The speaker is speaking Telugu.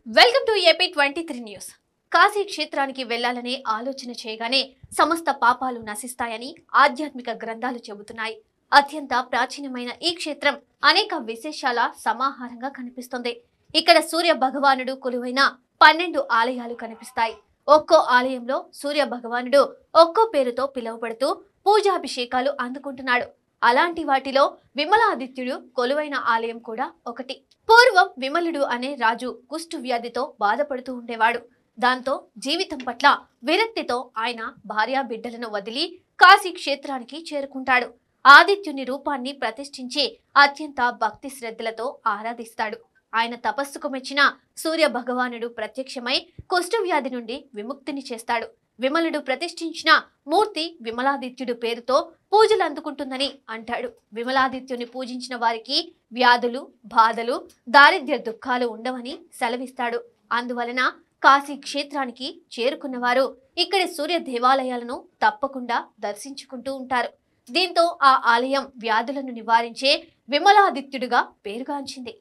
Welcome to AP 23 news. Kashi క్షేత్రానికి వెళ్లాలనే ఆలోచన చేయగానే సమస్త పాపాలు నశిస్తాయని ఆధ్యాత్మిక గ్రంథాలు చెబుతున్నాయి. అత్యంత ప్రాచీనమైన ఈ క్షేత్రం అనేక విశేషాల సమాహారంగా కనిపిస్తుంది. ఇక్కడ సూర్య భగవానుడు కొలువైన 12 ఆలయాలు కనిపిస్తాయి. ఒక్కో ఆలయంలో సూర్య భగవానుడు ఒక్కో పేరుతో పిలువబడుతూ పూజాభిషేకాలు అందుకుంటున్నాడు. అలాంటి వాటిలో విమలాదిత్యుడు కొలువైన ఆలయం కూడా ఒకటి. పూర్వం విమలుడు అనే రాజు కుష్టు వ్యాధితో బాధపడుతూ ఉండేవాడు. దాంతో జీవితం పట్ల విరక్తితో ఆయన భార్యా బిడ్డలను వదిలి కాశీ క్షేత్రానికి చేరుకుంటాడు. ఆదిత్యుని రూపాన్ని ప్రతిష్ఠించి అత్యంత భక్తి శ్రద్ధలతో ఆరాధిస్తాడు. ఆయన తపస్సుకు మెచ్చిన సూర్య భగవానుడు ప్రత్యక్షమై కుష్టు వ్యాధి నుండి విముక్తిని చేస్తాడు. విమలుడు ప్రతిష్ఠించిన మూర్తి విమలాదిత్యుడు పేరుతో పూజలు అందుకుంటుందని అంటాడు. విమలాదిత్యుని పూజించిన వారికి వ్యాధులు, బాధలు, దారిద్ర్య దుఃఖాలు ఉండవని సెలవిస్తాడు. అందువలన కాశీ క్షేత్రానికి చేరుకున్న వారు ఇక్కడి సూర్య దేవాలయాలను తప్పకుండా దర్శించుకుంటూ ఉంటారు. దీంతో ఆ ఆలయం వ్యాధులను నివారించే విమలాదిత్యుడిగా పేరుగాంచింది.